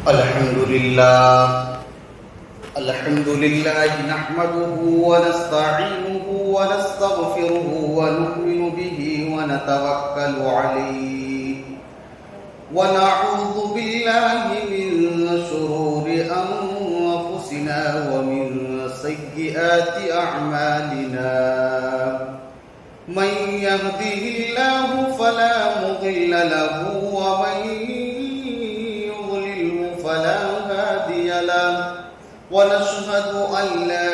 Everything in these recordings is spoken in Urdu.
الحمد لله نحمده ونستعينه ونستغفره ونؤمن به ونتوكل عليه ونعوذ بالله من شرور أنفسنا ومن سيئات أعمالنا من يهده الله فلا مضل له ومن فلا هادي له ونشهد أن لا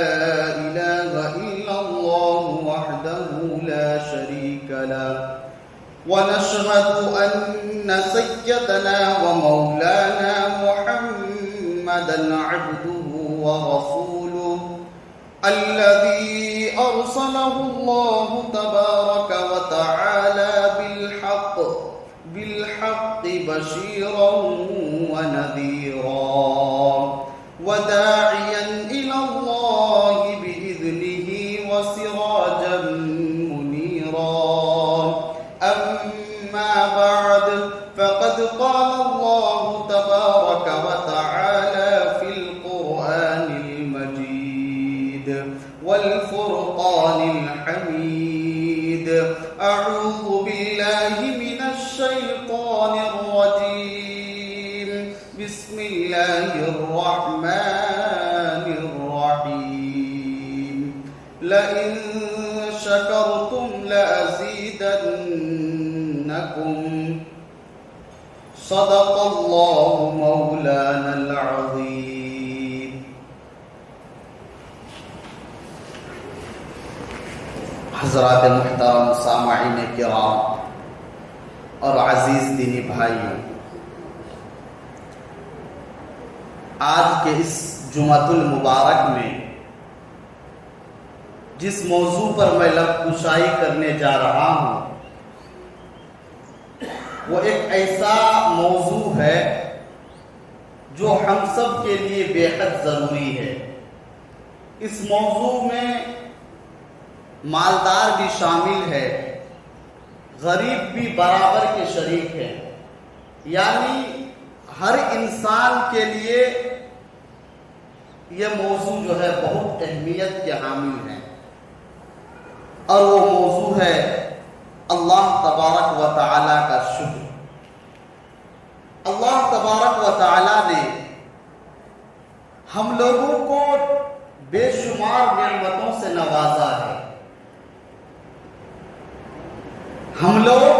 إله إلا الله وحده لا شريك له ونشهد أن سيدنا ومولانا محمدا عبده ورسوله الذي أرسله الله تبارك وتعالى بالحق بشيرا ونذيرا وداعيا إلى الله بإذنه وسراجا منيرا أما بعد فقد قال الله تبارك وتعالى في القرآن المجيد والفرقان الحميد أعوذ بالله من الشيطان الرجيم بسم الله الرحمن الرحيم لئن شكرتم لأزيدنكم صدق الله مولانا العظيم. حضرات محترم سامعین کرام اور عزیز دینی بھائیوں، آج کے اس جمعۃ المبارک میں جس موضوع پر میں لب کشائی کرنے جا رہا ہوں وہ ایک ایسا موضوع ہے جو ہم سب کے لیے بے حد ضروری ہے. اس موضوع میں مالدار بھی شامل ہے، غریب بھی برابر کے شریک ہے، یعنی ہر انسان کے لیے یہ موضوع جو ہے بہت اہمیت کے حامل ہے، اور وہ موضوع ہے اللہ تبارک و تعالی کا شکر. اللہ تبارک و تعالی نے ہم لوگوں کو بے شمار نعمتوں سے نوازا ہے. ہم لوگ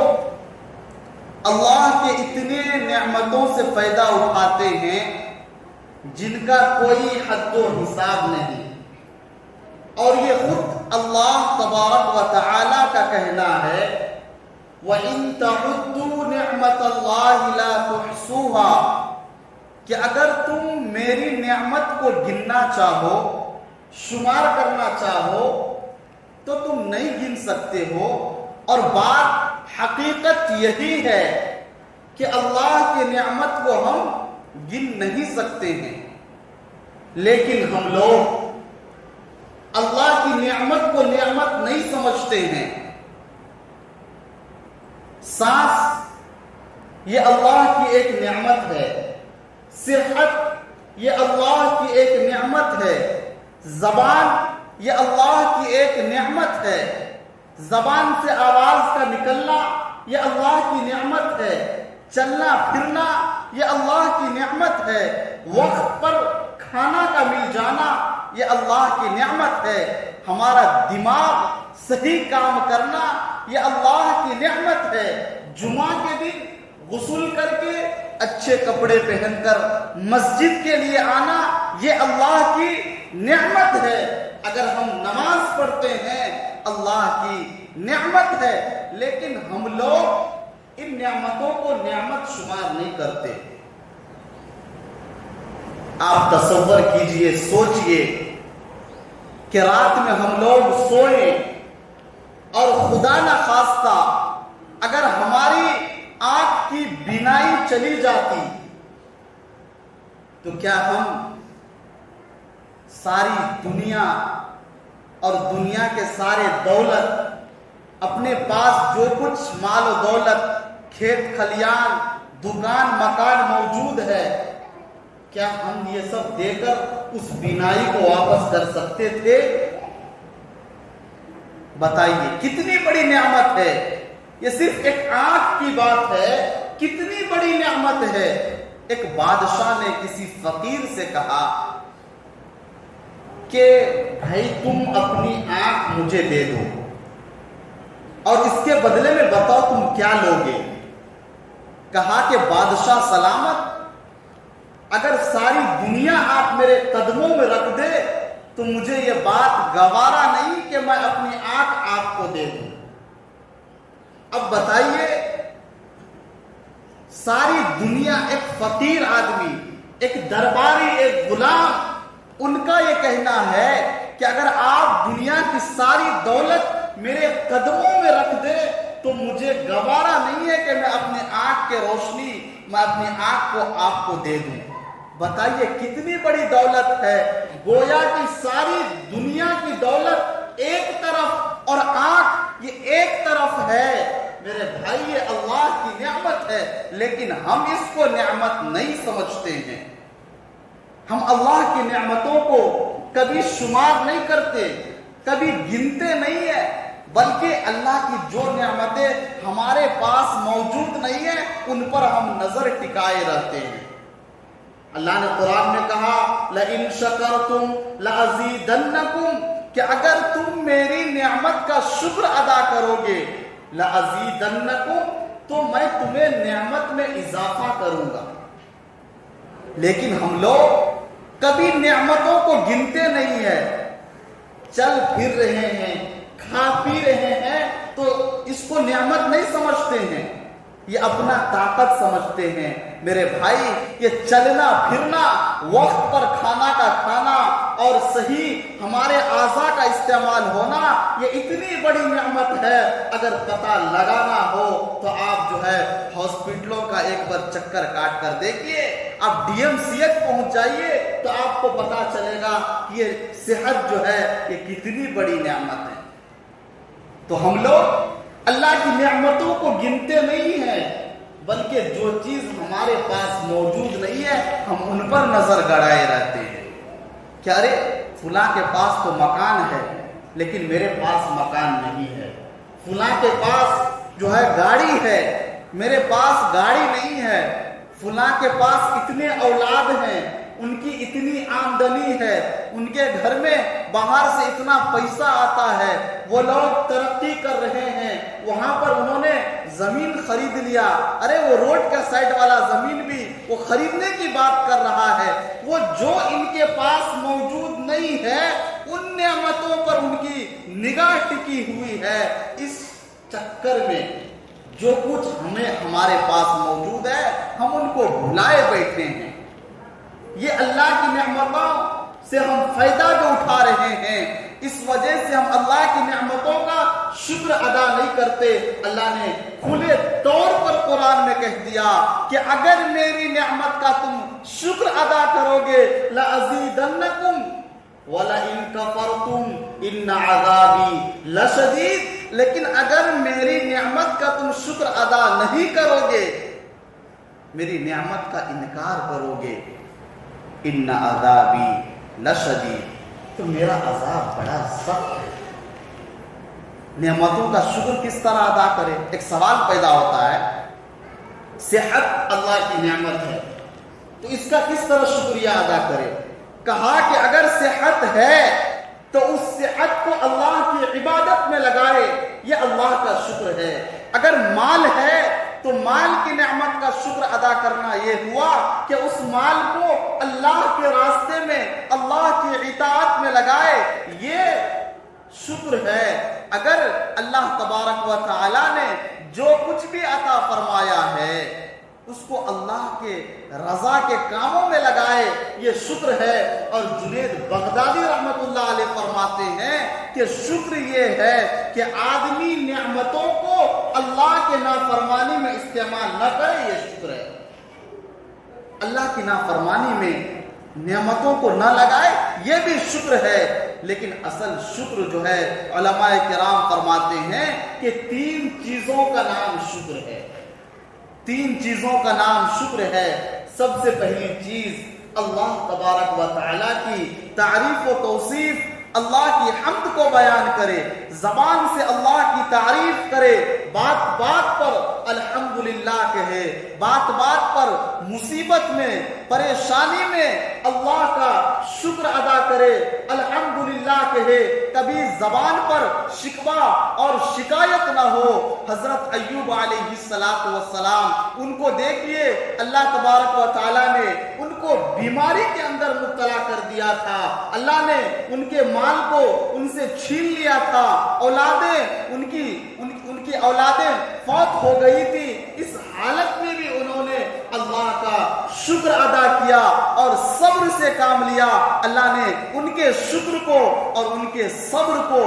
اللہ کے اتنے نعمتوں سے فائدہ اٹھاتے ہیں جن کا کوئی حد و حساب نہیں، اور یہ خود اللہ تبارک و تعالی کا کہنا ہے وَإِن تَعُدُّوا نِعْمَةَ اللَّهِ لَا تُحْصُوهَا، کہ اگر تم میری نعمت کو گننا چاہو، شمار کرنا چاہو تو تم نہیں گن سکتے ہو. اور بات حقیقت یہی ہے کہ اللہ کی نعمت کو ہم گن نہیں سکتے ہیں، لیکن ہم لوگ اللہ کی نعمت کو نعمت نہیں سمجھتے ہیں. سانس یہ اللہ کی ایک نعمت ہے، صحت یہ اللہ کی ایک نعمت ہے، زبان یہ اللہ کی ایک نعمت ہے، زبان سے آواز کا نکلنا یہ اللہ کی نعمت ہے، چلنا پھرنا یہ اللہ کی نعمت ہے، وقت پر کھانا کا مل جانا یہ اللہ کی نعمت ہے، ہمارا دماغ صحیح کام کرنا یہ اللہ کی نعمت ہے، جمعہ کے دن غسل کر کے اچھے کپڑے پہن کر مسجد کے لیے آنا یہ اللہ کی نعمت ہے. اگر ہم نماز پڑھتے ہیں اللہ کی نعمت ہے، لیکن ہم لوگ ان نعمتوں کو نعمت شمار نہیں کرتے. آپ تصور کیجئے، سوچئے کہ رات میں ہم لوگ سوئیں اور خدا نخواستہ اگر ہماری آنکھ کی بینائی چلی جاتی تو کیا ہم ساری دنیا اور دنیا کے سارے دولت اپنے پاس جو کچھ مال و دولت کھیت کھلیان دکان مکان موجود ہے کیا ہم یہ سب دے کر اس بینائی کو واپس کر سکتے تھے؟ بتائیے کتنی بڑی نعمت ہے یہ، صرف ایک آنکھ کی بات ہے، کتنی بڑی نعمت ہے۔ ایک بادشاہ نے کسی فقیر سے کہا کہ بھائی تم اپنی آنکھ مجھے دے دو اور اس کے بدلے میں بتاؤ تم کیا لوگے؟ کہا کہ بادشاہ سلامت، اگر ساری دنیا آپ میرے قدموں میں رکھ دے تو مجھے یہ بات گوارا نہیں کہ میں اپنی آنکھ آپ کو دے دوں۔ اب بتائیے، ساری دنیا، ایک فقیر آدمی، ایک درباری، ایک غلام، ان کا یہ کہنا ہے کہ اگر آپ دنیا کی ساری دولت میرے قدموں میں رکھ دے تو مجھے گوارا نہیں ہے کہ میں اپنی آنکھ کے روشنی، میں اپنی آنکھ کو آپ کو دے دوں۔ بتائیے کتنی بڑی دولت ہے، گویا کہ ساری دنیا کی دولت ایک طرف اور آنکھ یہ ایک طرف ہے۔ میرے بھائی یہ اللہ کی نعمت ہے، لیکن ہم اس کو نعمت نہیں سمجھتے ہیں۔ ہم اللہ کی نعمتوں کو کبھی شمار نہیں کرتے، کبھی گنتے نہیں ہیں، بلکہ اللہ کی جو نعمتیں ہمارے پاس موجود نہیں ہیں ان پر ہم نظر ٹکائے رہتے ہیں۔ اللہ نے قرآن میں کہا لَإِن شَكَرْتُمْ لَأَزِيدَنَّكُمْ، کہ اگر تم میری نعمت کا شکر ادا کرو گے لَأَزِيدَنَّكُمْ، تو میں تمہیں نعمت میں اضافہ کروں گا۔ لیکن ہم لوگ کبھی نعمتوں کو گنتے نہیں ہیں، چل پھر رہے ہیں، کھا پی رہے ہیں تو اس کو نعمت نہیں سمجھتے ہیں، یہ اپنا طاقت سمجھتے ہیں۔ میرے بھائی یہ چلنا پھرنا، وقت پر کھانا کا کھانا اور صحیح ہمارے اعضاء کا استعمال ہونا، یہ اتنی بڑی نعمت ہے۔ اگر پتہ لگانا ہو تو آپ جو ہے ہاسپٹلوں کا ایک بار چکر کاٹ کر دیکھیے، آپ ڈی ایم سی ایچ پہنچ جائیے تو آپ کو پتہ چلے گا کہ یہ صحت جو ہے یہ کتنی بڑی نعمت ہے۔ تو ہم لوگ اللہ کی نعمتوں کو گنتے نہیں ہیں، بلکہ جو چیز ہمارے پاس موجود نہیں ہے ہم ان پر نظر گڑائے رہتے ہیں۔ کیا رے فلاں کے پاس تو مکان ہے لیکن میرے پاس مکان نہیں ہے، فلاں کے پاس جو ہے گاڑی ہے میرے پاس گاڑی نہیں ہے، فلاں کے پاس اتنے اولاد ہیں، ان کی اتنی آمدنی ہے، ان کے گھر میں باہر سے اتنا پیسہ آتا ہے، وہ لوگ ترقی کر رہے ہیں، وہاں پر انہوں نے زمین خرید لیا، ارے وہ روڈ کا سائڈ والا زمین بھی وہ خریدنے کی بات کر رہا ہے۔ وہ جو ان کے پاس موجود نہیں ہے ان نعمتوں پر ان کی نگاہ ٹکی ہوئی ہے۔ اس چکر میں جو کچھ ہمارے پاس موجود ہے ہم ان کو بھلائے بیٹھے ہیں۔ یہ اللہ کی نعمتوں سے ہم فائدہ جو اٹھا رہے ہیں، اس وجہ سے ہم اللہ کی نعمتوں کا شکر ادا نہیں کرتے۔ اللہ نے کھلے طور پر قرآن میں کہہ دیا کہ اگر میری نعمت کا تم شکر ادا کرو گے لَأَزِيدَنَّكُمْ وَلَئِن كَفَرْتُمْ إِنَّ عَذَابِي لَشَدِيدٌ، لیکن اگر میری نعمت کا تم شکر ادا نہیں کرو گے، میری نعمت کا انکار کرو گے، ان عذابی لشدید، تو میرا عذاب بڑا سخت ہے۔ نعمتوں کا شکر کس طرح ادا کرے؟ ایک سوال پیدا ہوتا ہے، صحت اللہ کی نعمت ہے تو اس کا کس طرح شکریہ ادا کرے؟ کہا کہ اگر صحت ہے تو اس صحت کو اللہ کی عبادت میں لگائے، یہ اللہ کا شکر ہے۔ اگر مال ہے تو مال کی نعمت کا شکر ادا کرنا یہ ہوا کہ اس مال کو اللہ کے راستے میں اللہ کی اطاعت میں لگائے، یہ شکر ہے۔ اگر اللہ تبارک و تعالی نے جو کچھ بھی عطا فرمایا ہے اس کو اللہ کے رضا کے کاموں میں لگائے، یہ شکر ہے۔ اور جنید بغدادی رحمت اللہ علیہ فرماتے ہیں کہ شکر یہ ہے کہ آدمی نعمتوں کو اللہ کے نافرمانی میں استعمال نہ کرے، یہ شکر ہے۔ اللہ کی نافرمانی میں نعمتوں کو نہ لگائے، یہ بھی شکر ہے۔ لیکن اصل شکر جو ہے علماء کرام فرماتے ہیں کہ 3 چیزوں کا نام شکر ہے، 3 چیزوں کا نام شکر ہے۔ سب سے پہلی چیز اللہ تبارک و تعالیٰ کی تعریف و توصیف، اللہ کی حمد کو بیان کرے، زبان سے اللہ کی تعریف کرے، بات بات پر الحمدللہ کہے، بات بات پر مصیبت میں، پریشانی میں اللہ کا شکر ادا کرے، الحمدللہ کہے، کبھی زبان پر شکوہ اور شکایت نہ ہو۔ حضرت ایوب علیہ السلام، ان کو دیکھیے اللہ تبارک و تعالیٰ نے ان کو بیماری کے اندر مبتلا کر دیا تھا، اللہ نے ان کے مال کو ان سے چھین لیا تھا، ان کی اولادیں فوت ہو گئی تھی، اس حالت میں بھی انہوں نے اللہ کا شکر ادا کیا اور صبر سے کام لیا۔ اللہ نے ان کے شکر کو اور ان کے صبر کو